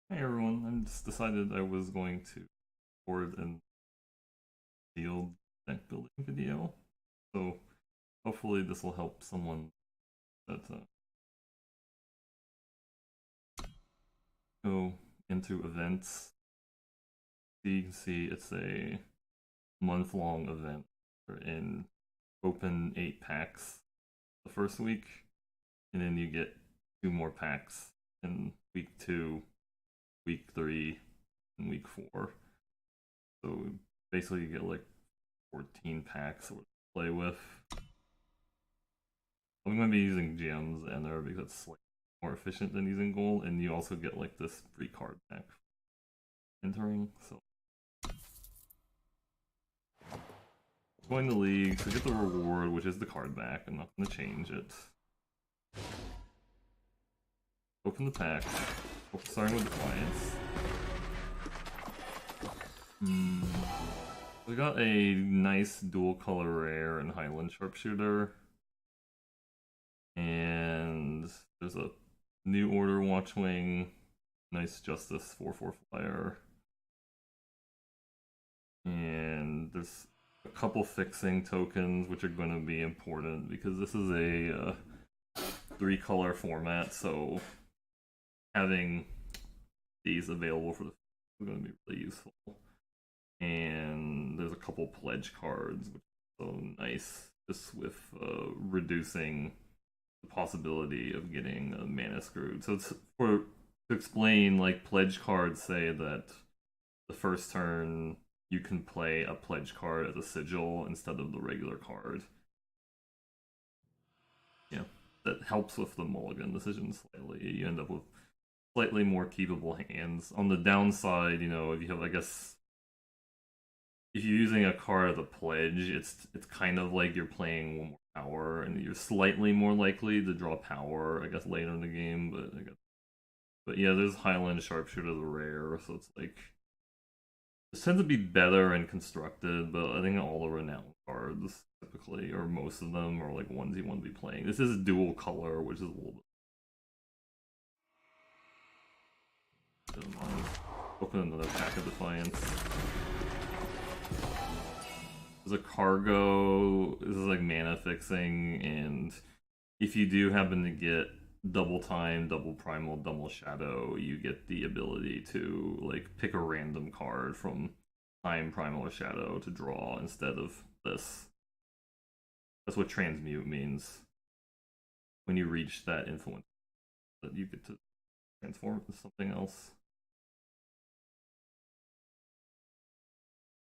Hey everyone, I just decided I was going to record an field deck building video. So hopefully this will help someone that go into events. So you can see it's a month-long event. We're in open 8 packs the first week, and then you get 2 more packs in week 2, week 3, and week 4. So basically you get like 14 packs to play with. I'm going to be using gems and there because it's slightly more efficient than using gold, and you also get like this free card pack entering. So join the league to get the reward, which is the card back. I'm not going to change it. Open the pack. Starting with Defiance. We got a nice dual color rare and Highland Sharpshooter. And there's a New Order Watchwing, nice Justice 4/4 flyer. And there's a couple fixing tokens which are going to be important because this is a 3-color format, so having these available for the is going to be really useful. And there's a couple pledge cards, which is so nice, just with reducing the possibility of getting mana screwed. So it's to explain, like pledge cards say that the first turn you can play a pledge card as a sigil instead of the regular card. Yeah, that helps with the mulligan decision slightly. You end up with slightly more keepable hands. On the downside, if you have, I guess, if you're using a card as a pledge, it's kind of like you're playing one more power, and you're slightly more likely to draw power, I guess, later in the game. But yeah, there's Highland Sharpshooter the rare, so it's like this tends to be better and constructed. But I think all the renowned cards typically, or most of them, are like ones you want to be playing. This is dual color, which is a little bit. Open another pack of Defiance. There's a cargo. This is like mana fixing, and if you do happen to get double time, double primal, double shadow, you get the ability to like pick a random card from time, primal, or shadow to draw instead of this. That's what transmute means. When you reach that influence, that you get to transform into something else.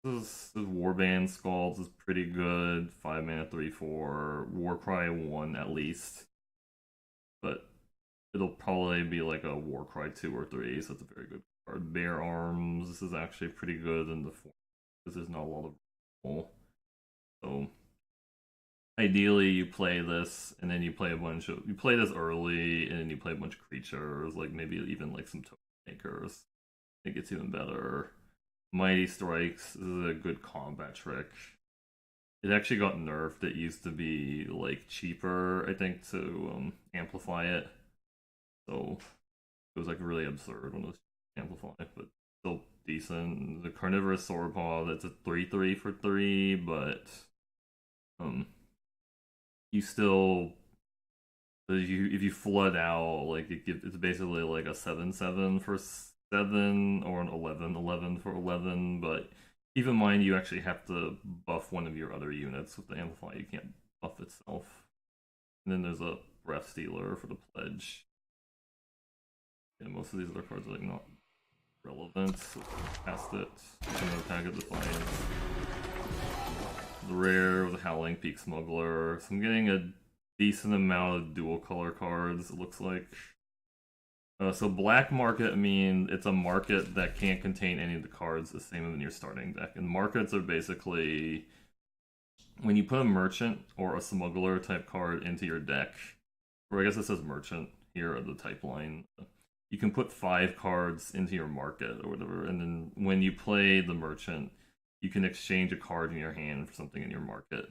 This Warband Scalds is pretty good. 5 mana, 3/4. Warcry 1 at least. But it'll probably be like a Warcry 2 or 3, so it's a very good card. Bear Arms, this is actually pretty good in the form because there's not a lot of roll. So ideally you play this and then you play you play this early and then you play a bunch of creatures, like maybe even like some token makers. It gets even better. Mighty Strikes, this is a good combat trick. It actually got nerfed. It used to be like cheaper, I think, to amplify it. So it was like really absurd when it was amplified, but still decent. The Carnivorous Sauropod, that's a 3/3 for 3, but um you still, if you flood out, like it's basically like a 7/7 for 7 or an 11/11 for 11, but keep in mind you actually have to buff one of your other units with the amplify. You can't buff itself. And then there's a Breath Stealer for the pledge. Yeah, most of these other cards are like not relevant, so past it. Another pack of Defiance. The rare with a Howling Peak Smuggler. So I'm getting a decent amount of dual color cards, it looks like. So black market means it's a market that can't contain any of the cards the same in your starting deck. And markets are basically when you put a merchant or a smuggler type card into your deck, or I guess it says merchant here at the type line. You can put 5 cards into your market or whatever, and then when you play the merchant, you can exchange a card in your hand for something in your market.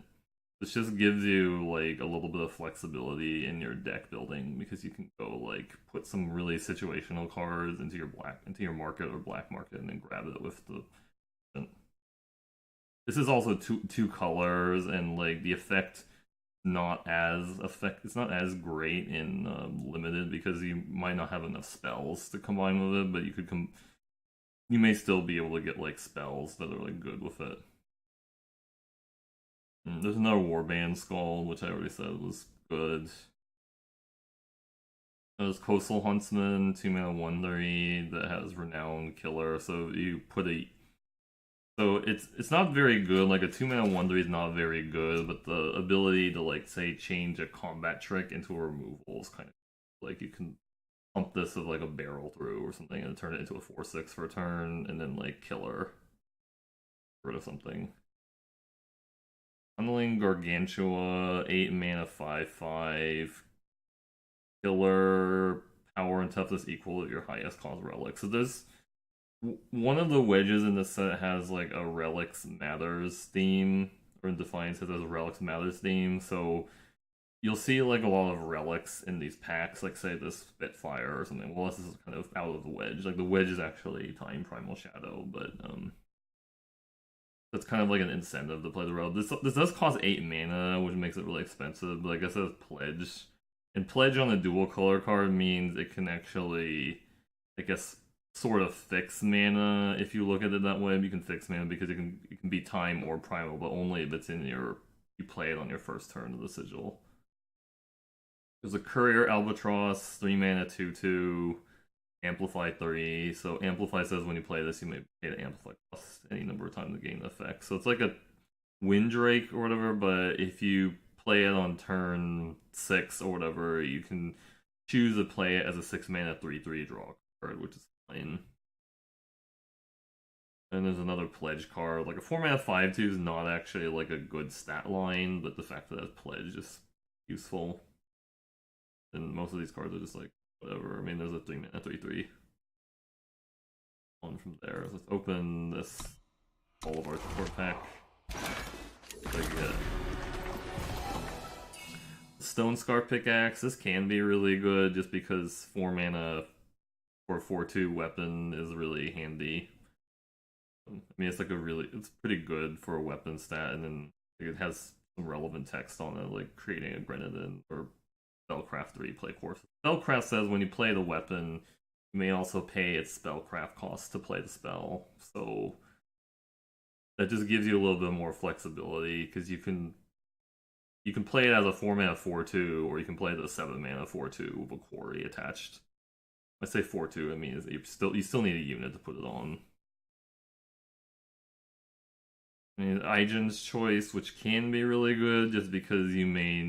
This just gives you like a little bit of flexibility in your deck building because you can go like put some really situational cards into your market or black market and then grab it with the. This is also two colors and like the effect it's not as great in limited because you might not have enough spells to combine with it, but you may still be able to get like spells that are like good with it. There's another Warband Skull, which I already said was good. There's Coastal Huntsman, 2 mana 1/3 that has Renowned Killer. So you put a so it's not very good. Like a 2 mana 1/3 is not very good, but the ability to like say change a combat trick into a removal is kind of like you can pump this with like a barrel through or something and turn it into a 4/6 for a turn, and then like killer rid of something. Tunneling Gargantua, 8 mana 5/5. Killer, power and toughness equal to your highest cost relic. So there's one of the wedges in the set has like a Relics Matters theme, or in Defiance it has a Relics Matters theme. So you'll see like a lot of relics in these packs, like say this Spitfire or something. Well, this is kind of out of the wedge. Like the wedge is actually Time Primal Shadow, but that's kind of like an incentive to play the relic. This does cost 8 mana, which makes it really expensive. But I guess it's pledge, and pledge on a dual color card means it can actually, I guess, sort of fix mana. If you look at it that way, you can fix mana because it can be time or primal, but only if it's in you play it on your first turn of the sigil. There's a Courier Albatross, 3 mana 2/2, Amplify 3. So Amplify says when you play this, you may pay to Amplify cost any number of times to gain the effect. So it's like a Windrake or whatever, but if you play it on turn 6 or whatever, you can choose to play it as a 6 mana 3/3 draw card, which is fine. And there's another pledge card. Like a 4 mana 5/2 is not actually like a good stat line, but the fact that it's pledge is useful. And most of these cards are just like whatever. I mean, there's a 3 mana 3/3 one from there. Let's open this all of our support pack. Stonescar Pickaxe. This can be really good just because 4 mana for 4/2 weapon is really handy. I mean, it's like it's pretty good for a weapon stat, and then it has some relevant text on it, like creating a Grenadin or Spellcraft 3 play course. Spellcraft says when you play the weapon, you may also pay its spellcraft cost to play the spell. So that just gives you a little bit more flexibility because you can play it as a 4 mana 4/2, or you can play it as a 7 mana 4/2 with a quarry attached. I say 4/2, I mean you still need a unit to put it on. I mean, Aigen's Choice, which can be really good, just because you may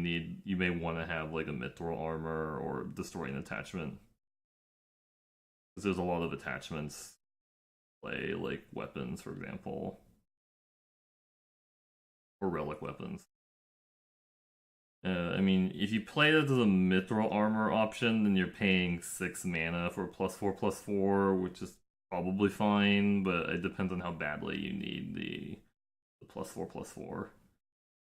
want to have like a Mithril Armor or Destroy an Attachment. Because there's a lot of attachments, play like weapons, for example, or relic weapons. I mean, if you play it as a Mithril Armor option, then you're paying 6 mana for +4/+4, which is probably fine, but it depends on how badly you need the +4/+4.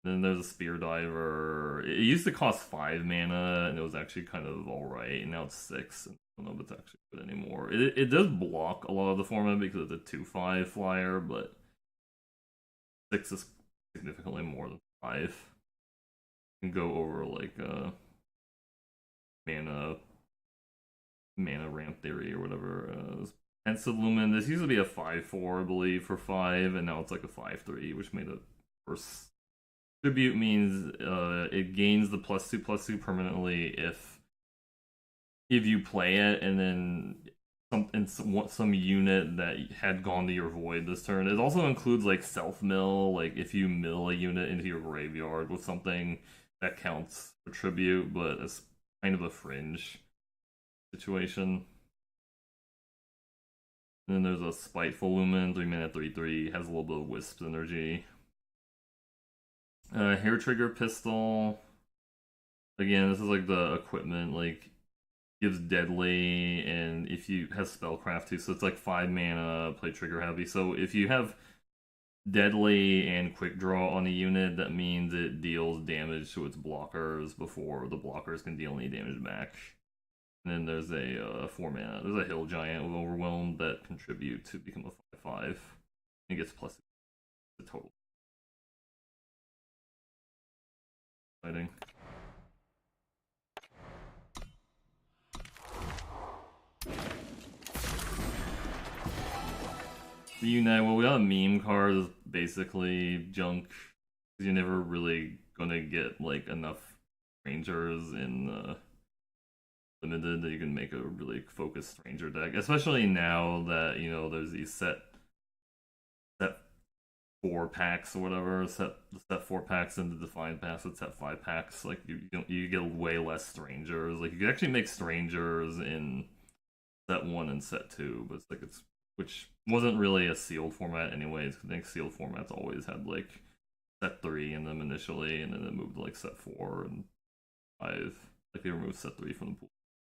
Then there's a Spear Diver. It used to cost 5 mana, and it was actually kind of alright, and now it's 6. I don't know if it's actually good anymore. It does block a lot of the format because it's a 2/5 flyer, but 6 is significantly more than 5. You can go over like mana ramp theory or whatever. Pensive Lumen. This used to be a 5/4, I believe, for 5, and now it's like a 5/3, which made it worse. Tribute means it gains the +2/+2 permanently if you play it, and then some unit that had gone to your void this turn. It also includes like self mill, like if you mill a unit into your graveyard with something that counts for tribute, but it's kind of a fringe situation. And then there's a Spiteful Lumen, 3 mana 3/3, has a little bit of Wisp energy. Hair Trigger Pistol. Again, this is like the equipment, like gives deadly, and if you has spellcraft too, so it's like 5 mana, play trigger heavy. So if you have deadly and quick draw on a unit. That means it deals damage to its blockers before the blockers can deal any damage back. And then there's a 4 mana. There's a Hill Giant with Overwhelmed that contribute to become a 5/5. It gets plus the total. Fighting. Reunite. Well, we got a meme card is basically junk. You're never really gonna get like enough rangers in limited that you can make a really focused ranger deck, especially now that you know there's these set 4 packs or whatever, set 4 packs into defined packs with set 5 packs. Like you get way less strangers. Like you can actually make strangers in set 1 and set 2, but it's like it's which wasn't really a sealed format anyways. I think sealed formats always had like set 3 in them initially, and then it moved to like set 4 and 5. Like they removed set 3 from the pool.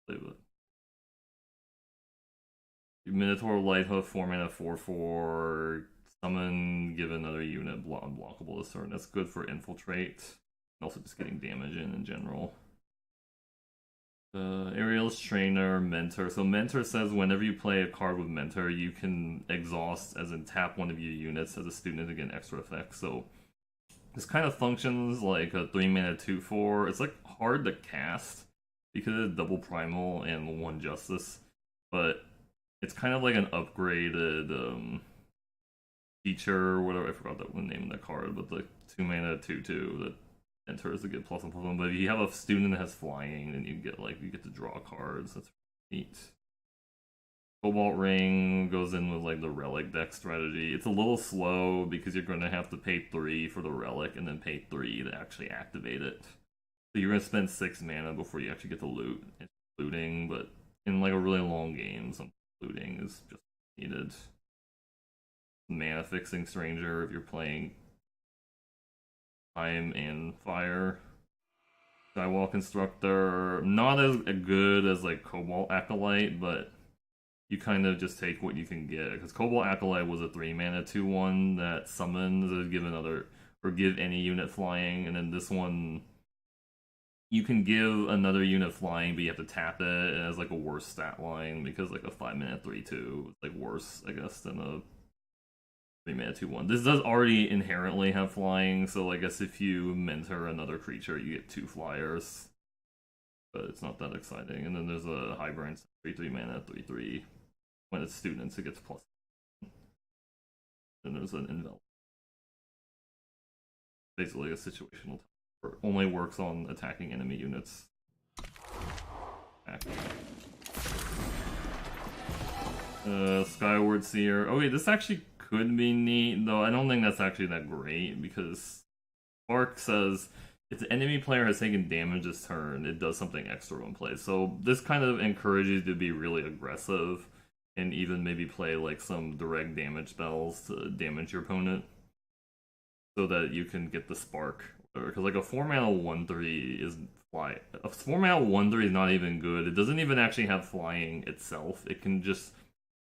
But Minotaur Lighthoof, 4 mana 4/4. Summon, give another unit unblockable this turn. That's good for infiltrate. And also just getting damage in general. Ariel's Trainer, Mentor. So Mentor says whenever you play a card with Mentor, you can exhaust, as in tap one of your units as a student to get extra effects. So this kind of functions like a 3 mana 2/4. It's like hard to cast because it's double primal and 1 justice, but it's kind of like an upgraded feature, whatever. I forgot the name of that card, but the 2 mana 2/2 that enters to get plus 1/+1. But if you have a student that has flying, then you get to draw cards. That's neat. Cobalt Ring goes in with like the relic deck strategy. It's a little slow because you're going to have to pay 3 for the relic and then pay 3 to actually activate it. So you're going to spend 6 mana before you actually get to loot. It's looting, but in like a really long game, some looting is just needed. Mana fixing Stranger if you're playing Time and Fire. Skywall Constructor, not as good as like Cobalt Acolyte, but you kind of just take what you can get. Because Cobalt Acolyte was a 3 mana 2/1 that summons or give any unit flying, and then this one you can give another unit flying, but you have to tap it, and it has like a worse stat line because like a 5 mana 3/2 is like worse, I guess, than a 3 mana 2/1. This does already inherently have flying, so I guess if you mentor another creature, you get 2 flyers. But it's not that exciting. And then there's a Hybrid 3 mana 3/3. When it's students, it gets plus. Then there's an envelop. Basically a situational type. Only works on attacking enemy units. Skyward Seer. Okay, this actually could be neat, though I don't think that's actually that great, because Spark says if the enemy player has taken damage this turn, it does something extra when played. So this kind of encourages you to be really aggressive and even maybe play like some direct damage spells to damage your opponent so that you can get the Spark. Because like a 4 mana 1/3 is fly. A 4 mana 1/3 is not even good. It doesn't even actually have flying itself. It can just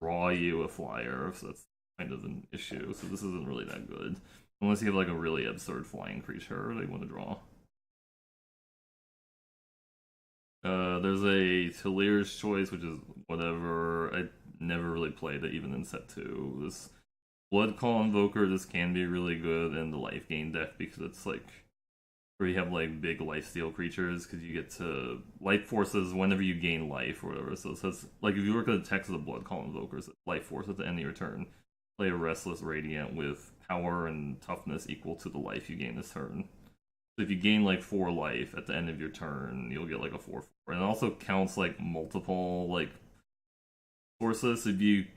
draw you a flyer, so that's kind of an issue. So this isn't really that good. Unless you have like a really absurd flying creature they want to draw. There's a Talir's Choice, which is whatever. I never really played it, even in set 2. This Blood Call Invoker, this can be really good in the life gain deck because it's like where you have like big lifesteal creatures because you get to life forces whenever you gain life or whatever. So it says like if you look at the text of the Blood Call Invokers, life force at the end of your turn. Play a Restless Radiant with power and toughness equal to the life you gain this turn. So if you gain like 4 life at the end of your turn, you'll get like a 4/4. And it also counts like multiple like sources. If you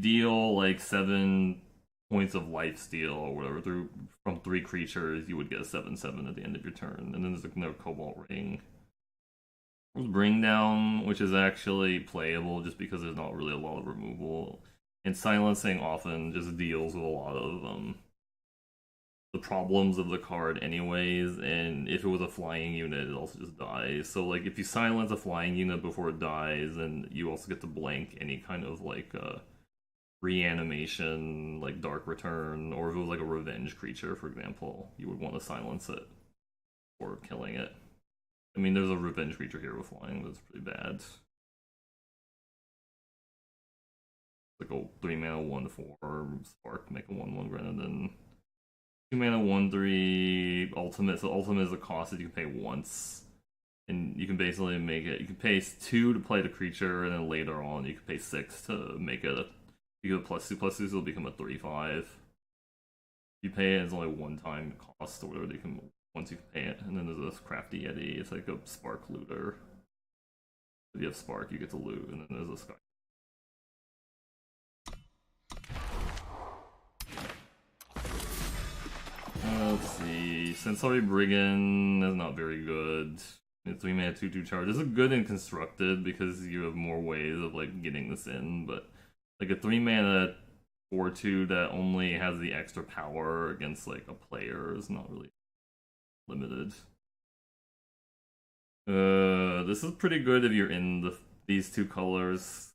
deal like 7 points of life steal or whatever from 3 creatures, you would get a 7/7 at the end of your turn. And then there's another Cobalt Ring. Bring Down, which is actually playable just because there's not really a lot of removal. And Silencing often just deals with a lot of the problems of the card anyways, and if it was a flying unit, it also just dies. So like if you silence a flying unit before it dies, then you also get to blank any kind of like reanimation, like Dark Return, or if it was like a revenge creature, for example, you would want to silence it or killing it. I mean, there's a revenge creature here with flying that's pretty bad. Like a 3-mana 1/4 spark, make a 1/1 granted, then 2-mana 1/3 ultimate. So ultimate is a cost that you can pay once. And you can basically make it. You can pay 2 to play the creature, and then later on you can pay 6 to make it a. You get a +2/+2, so it'll become a 3/5. You pay it, it's only one time cost or whatever. They can once you pay it, and then there's this crafty Yeti. It's like a spark looter. If you have spark, you get to loot, and then there's a sky. Let's see. Sensory Brigand is not very good. It's 3-mana 2/2 charge. This is good and constructed because you have more ways of like getting this in, but like a 3-mana 4/2 that only has the extra power against like a player is not really limited. This is pretty good if you're in these two colors.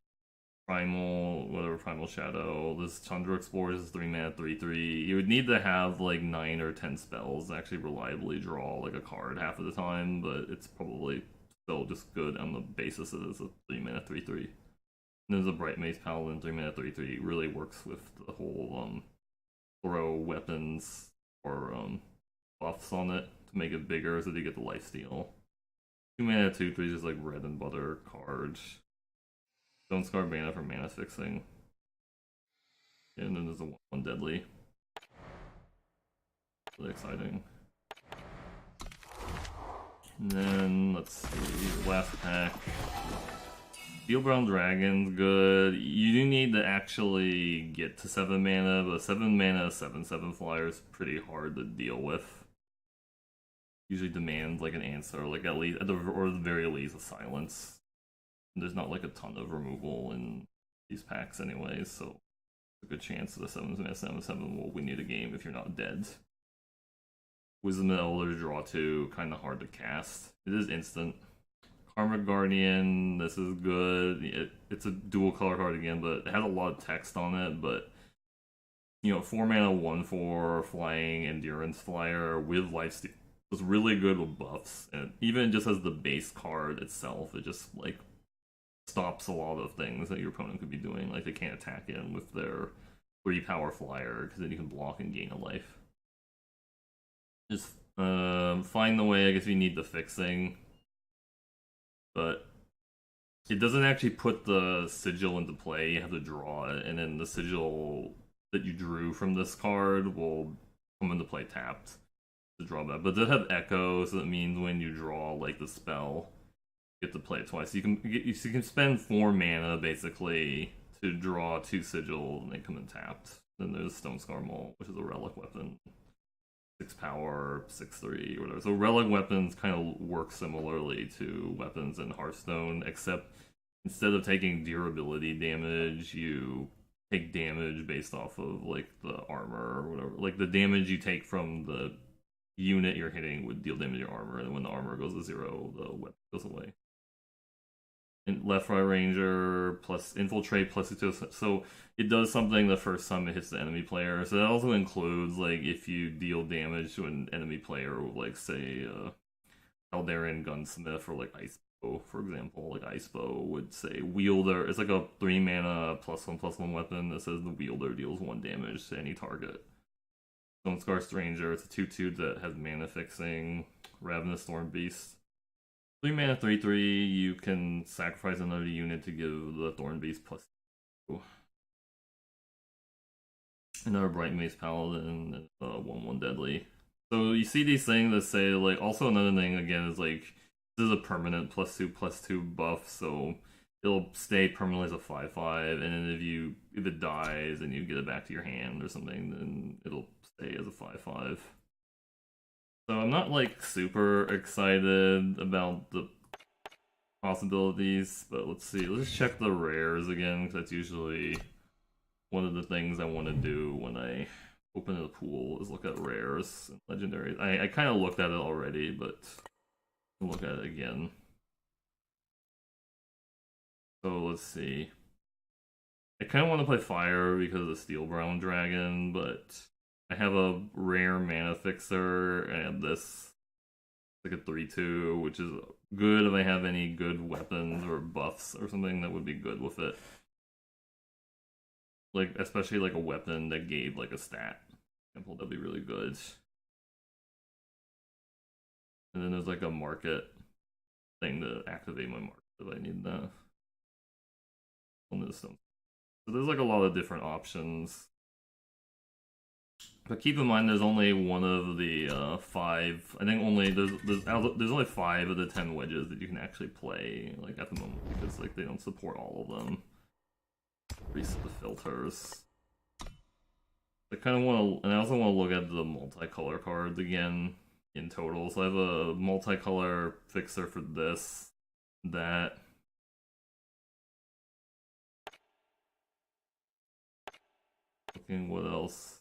Primal, whatever, Primal Shadow. This Chandra Explorer is 3-mana 3/3. You would need to have like 9 or 10 spells to actually reliably draw like a card half of the time, but it's probably still just good on the basis that it's a 3-mana 3/3. And there's a Bright Mace Paladin 3-mana 3/3. It really works with the whole throw weapons or buffs on it to make it bigger so that you get the lifesteal. 2-mana 2/3 is like bread and butter card. Stonescar mana for mana fixing. And then there's a 1/1 deadly. Really exciting. And then, let's see, last pack. Steel Brown Dragon's good. You do need to actually get to 7 mana, but 7 mana 7/7 flyer is pretty hard to deal with. Usually demands like an answer, like at least, or at the very least, a silence. There's not like a ton of removal in these packs anyways, so it's a good chance that a 7/7 will win you the game if you're not dead. Wisdom of the Elder, draw 2, kind of hard to cast. It is instant. Karma Guardian, this is good. It's a dual color card again, but it has a lot of text on it, but you know, 4-mana 1/4 flying endurance flyer with lifesteal was really good with buffs, and even just as the base card itself, it just like stops a lot of things that your opponent could be doing. Like they can't attack in with their 3-power flyer because then you can block and gain a life. Just find the way. I guess you need the fixing, but it doesn't actually put the sigil into play. You have to draw it, and then the sigil that you drew from this card will come into play tapped to draw that. But it does have echo, so that means when you draw like the spell, get to play it twice. You can spend 4 mana basically to draw 2 sigil and they come in tapped. Then there's stonescar Maul, which is a relic weapon, 6 power, 6/3 or whatever. So relic weapons kind of work similarly to weapons in Hearthstone, except instead of taking durability damage, you take damage based off of like the armor or whatever. Like the damage you take from the unit you're hitting would deal damage to your armor, and when the armor goes to 0, the weapon goes away. And left right ranger plus infiltrate plus 2, so it does something the first time it hits the enemy player. So that also includes like if you deal damage to an enemy player, like say Eldarian Gunsmith or like Icebow, for example. Like Icebow would say wielder. It's like a 3-mana +1/+1 weapon that says the wielder deals 1 damage to any target. Stonescar Stranger, it's a 2/2 that has mana fixing. Ravenous Storm Beast. 3-mana 3/3, you can sacrifice another unit to give the Thorn Beast +2. Another Bright Mace Paladin, and 1/1 deadly. So you see these things that say, like, also another thing, again, is like, this is a permanent +2/+2 buff, so it'll stay permanently as a 5/5, and then if it dies and you get it back to your hand or something, then it'll stay as a 5/5. So I'm not like super excited about the possibilities, but let's see. Let's check the rares again, because that's usually one of the things I want to do when I open the pool is look at rares and legendaries. I kind of looked at it already, but I'll look at it again. So let's see. I kind of want to play fire because of the Steel Brown Dragon, but I have a rare mana fixer and this like a 3/2, which is good if I have any good weapons or buffs or something that would be good with it. Like especially like a weapon that gave like a stat. For example, that'd be really good. And then there's like a market thing to activate my market if I need that. On this stone. So there's like a lot of different options. But keep in mind, there's only one of the five. I think only there's only 5 of the 10 wedges that you can actually play like at the moment because like they don't support all of them. Reset the filters. I kind of want to, and I also want to look at the multicolor cards again in total. So I have a multicolor fixer for this, that. Looking what else.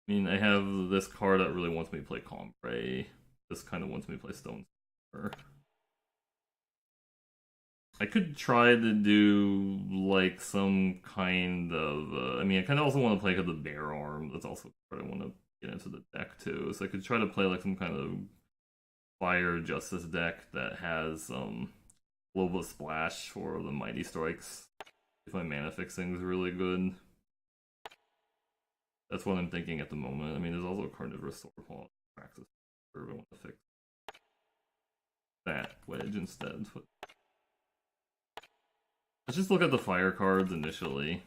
I mean, I have this card that really wants me to play Combre. This kind of wants me to play stonescar. I could try to do like some kind of. I mean, I kind of also want to play the Bear Arm. That's also what I want to get into the deck too. So I could try to play like some kind of Fire Justice deck that has Global Splash for the Mighty Strikes. If my mana fixing is really good. That's what I'm thinking at the moment. I mean, there's also a Carnivorous Swordpaw Praxis. I want to fix that wedge instead. But let's just look at the fire cards initially.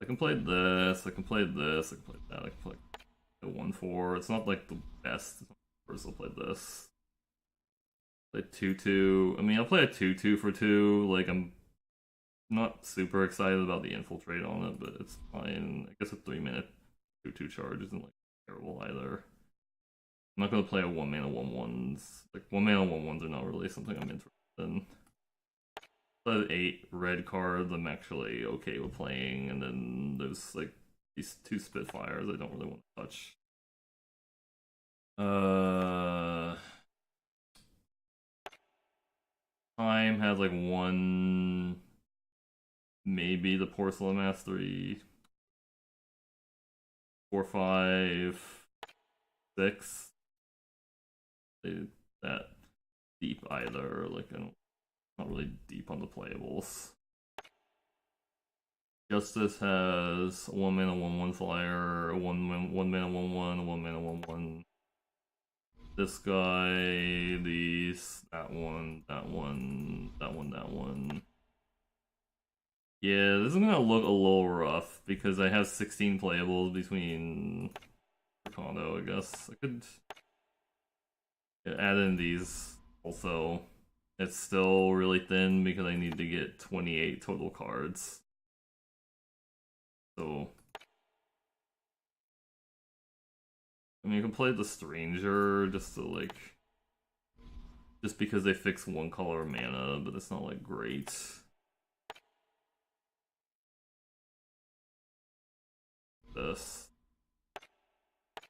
I can play this, I can play this, I can play that, I can play a 1/4. It's not like the best. First, I'll play this. Play 2/2. I mean, I'll play a 2/2 for 2. Like, I'm not super excited about the infiltrate on it, but it's fine. I guess a 3-minute 2/2 charge isn't like terrible either. I'm not gonna play a 1-mana 1/1s. Like 1-mana 1/1s are not really something I'm interested in. But 8 red cards I'm actually okay with playing, and then there's like these 2 Spitfires I don't really want to touch. Time has like 1. Maybe the Porcelain Mastery. 4, 5, 6. That deep either. Like I'm not really deep on the playables. Justice has 1-mana 1/1 flyer, 1-mana 1/1, 1-mana 1/1. This guy, these, that one, that one, that one, that one. Yeah, this is gonna look a little rough because I have 16 playables between Condo, I guess. I could add in these also. It's still really thin because I need to get 28 total cards. So, I mean, you can play the Stranger just to like, just because they fix 1 color mana, but it's not like great. This,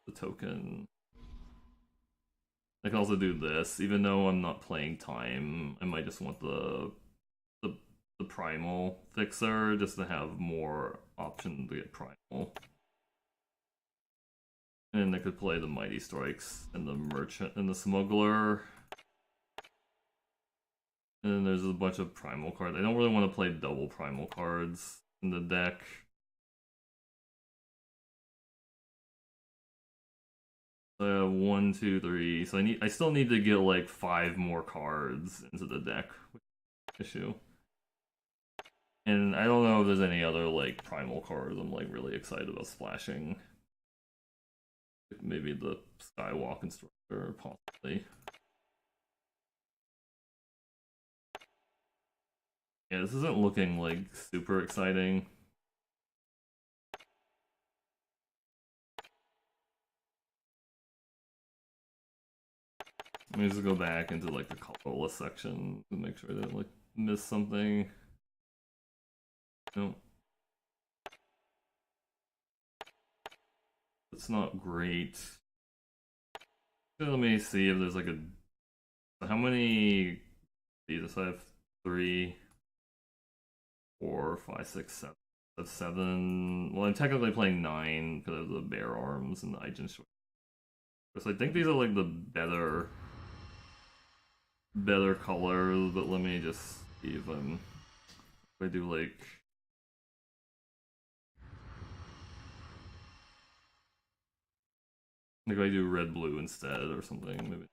the token. I can also do this, even though I'm not playing time. I might just want the primal fixer just to have more options to get primal. And I could play the Mighty Strikes and the Merchant and the Smuggler. And then there's a bunch of primal cards. I don't really want to play double primal cards in the deck. So 1, 2, 3. So I still need to get like 5 more cards into the deck. Issue. And I don't know if there's any other like primal cards I'm like really excited about splashing. Maybe the Skywalk Instructor, possibly. Yeah, this isn't looking like super exciting. Let me just go back into like the colorless section to make sure I didn't like miss something. Nope. It's not great. Let me see if there's like a. How many? These I have 3. 4, 5, 6, 7. That's 7. Well, I'm technically playing 9 because of the bear arms and the Aijin short. So I think these are like the better colors, but let me just see if I do like maybe I do red blue instead or something. Maybe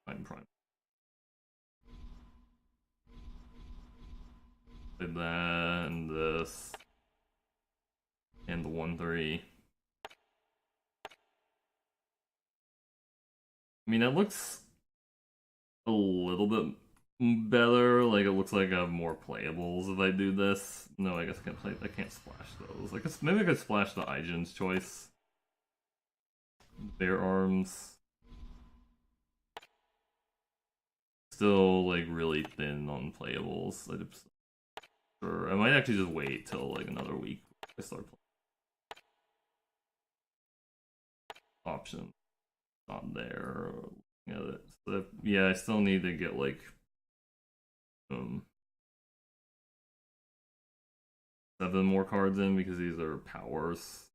prime. Like that and this and the 1-3. I mean, it looks a little bit better. Like it looks like I have more playables if I do this. No, I guess I can't play. I can't splash those. Like maybe I could splash the Aijin's choice. Bear arms. Still like really thin on playables. I might actually just wait till like another week before I start playing. Option not there. Looking at it. So yeah, I still need to get like 7 more cards in because these are powers.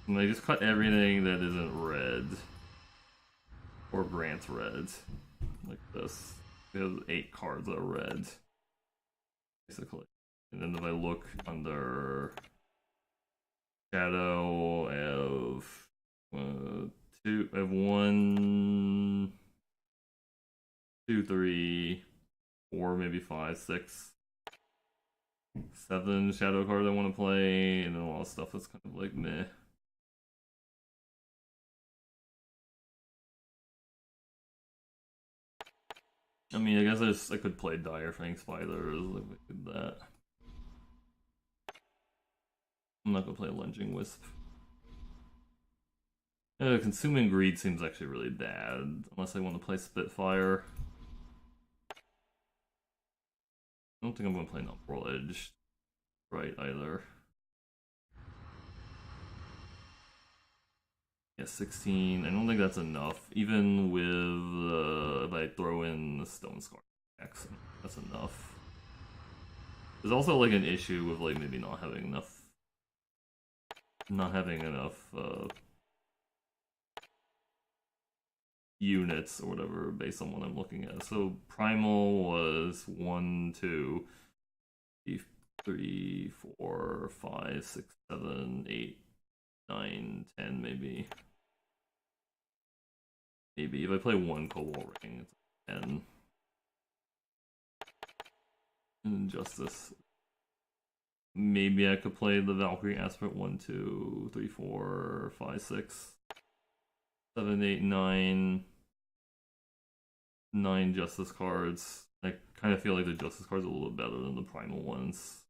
And I just cut everything that isn't red or grants red, like this. Because 8 cards are red, basically. And then if I look under shadow, I have 1, 2, 3, 4, maybe 5, 6, 7 shadow cards I want to play, and then a lot of stuff that's kind of like meh. I mean, I guess I could play Dire Fang Spiders, like I could that. I'm not gonna play Lunging Wisp. Consuming Greed seems actually really bad, unless I want to play Spitfire. I don't think I'm gonna play Umbral Edge right either. Yeah, 16. I don't think that's enough. Even with if I throw in the stonescar X, that's enough. There's also like an issue with like maybe not having enough units or whatever based on what I'm looking at. So primal was 1, 2, 3, 4, 5, 6, 7, 8, 9, 10 maybe. Maybe if I play 1 Cobalt Ring, it's 10. And Justice. Maybe I could play the Valkyrie Aspect 1, 2, 3, 4, 5, 6, 7, 8, 9. 9 Justice cards. I kind of feel like the Justice cards are a little bit better than the Primal ones.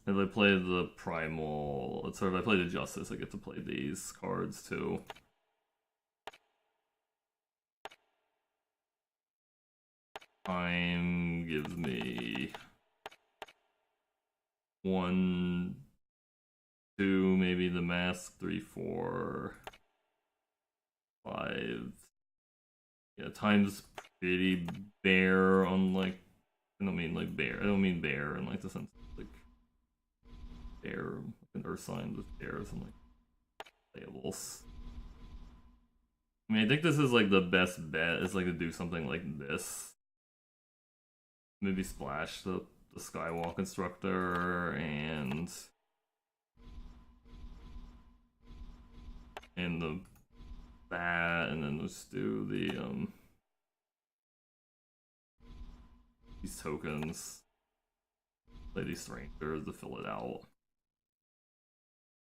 If I play the Primal, so if I play the Justice, I get to play these cards too. Time gives me 1, 2, maybe the mask, 3, 4, 5. Yeah, time's pretty bare on like, I don't mean like bare, I don't mean bare in like the sense of like bear, an earth sign with bears and like playables. I mean, I think this is like the best bet is like to do something like this. Maybe splash the Skywalk Instructor and the that, and then let's do the these tokens. Play these strangers to fill it out.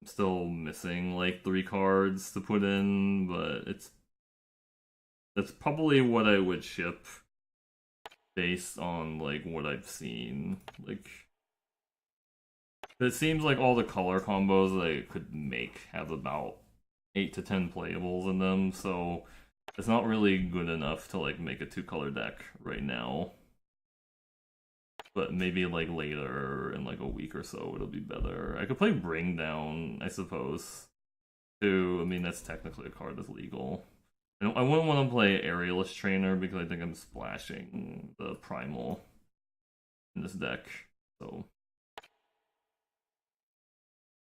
I'm still missing like 3 cards to put in, but that's probably what I would ship based on like what I've seen. Like it seems like all the color combos that I could make have about 8 to 10 playables in them, so it's not really good enough to like make a 2-color deck right now. But maybe like later in like a week or so it'll be better. I could play Bring Down, I suppose. 2, I mean, that's technically a card that's legal. I wouldn't want to play Aerialist Trainer because I think I'm splashing the Primal in this deck. So,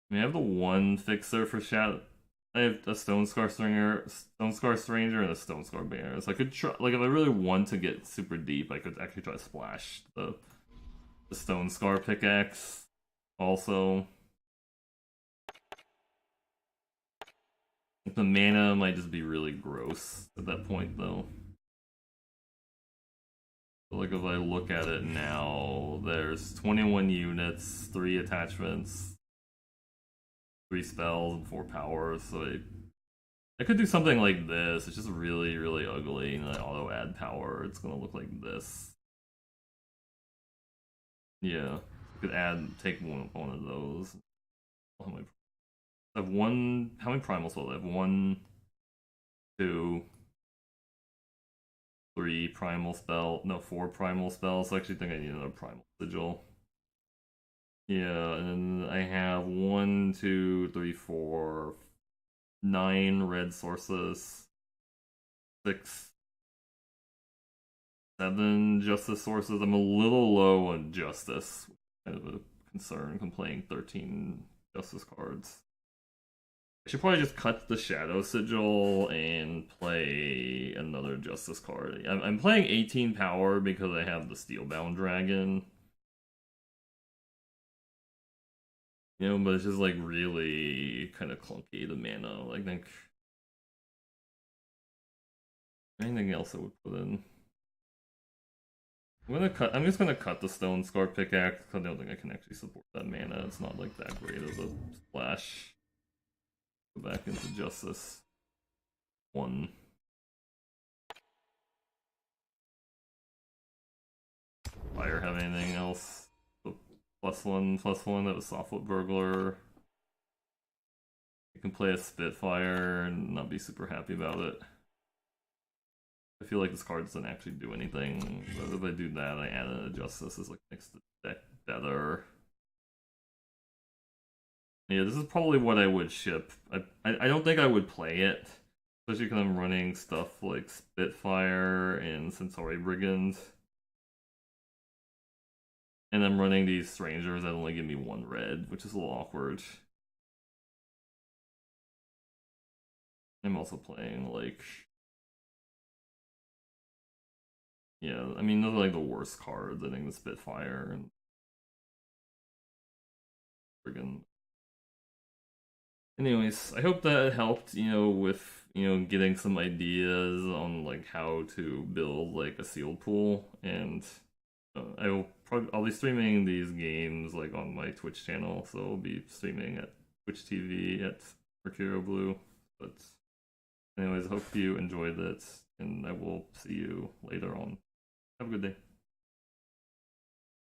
I mean, I have the one fixer for Shadow. I have a stonescar stranger, and a stonescar banner. So I could try, like, if I really want to get super deep, I could actually try to splash the stonescar pickaxe. Also, the mana might just be really gross at that point, though. So, like, if I look at it now, there's 21 units, 3 attachments, 3 spells, and 4 powers. So I could do something like this. It's just really, really ugly. And I auto add power. It's gonna look like this. Yeah, I could take one of those. How many? I have one. How many primal spells? I have 1, 2, 3 primal spell. No, 4 primal spells. So I actually think I need another primal sigil. Yeah, and I have 1, 2, 3, 4, 9 red sources, 6, 7 justice sources. I'm a little low on justice. Kind of a concern. I'm playing 13 justice cards. I should probably just cut the Shadow Sigil and play another justice card. I'm playing 18 power because I have the Steelbound Dragon. You know, but it's just like really kind of clunky, the mana. I think anything else I would put in. I'm just gonna cut the stonescar pickaxe because I don't think I can actually support that mana. It's not like that great of a splash. Go back into justice. 1. Fire have anything else? +1/+1. That was Softwood Burglar. You can play a Spitfire and not be super happy about it. I feel like this card doesn't actually do anything. But if I do that, I add a Justice as like makes the deck better. Yeah, this is probably what I would ship. I don't think I would play it, especially because I'm running stuff like Spitfire and Centauri Brigand. And I'm running these strangers that only give me 1 red, which is a little awkward. I'm also playing like, yeah, I mean those are like the worst cards. I think the Spitfire and friggin'. Anyways, I hope that helped, with getting some ideas on like how to build like a sealed pool, and I'll be streaming these games like on my Twitch channel, so I'll be streaming at Twitch TV at Mercurio Blue. But anyways, I hope you enjoyed it, and I will see you later on. Have a good day.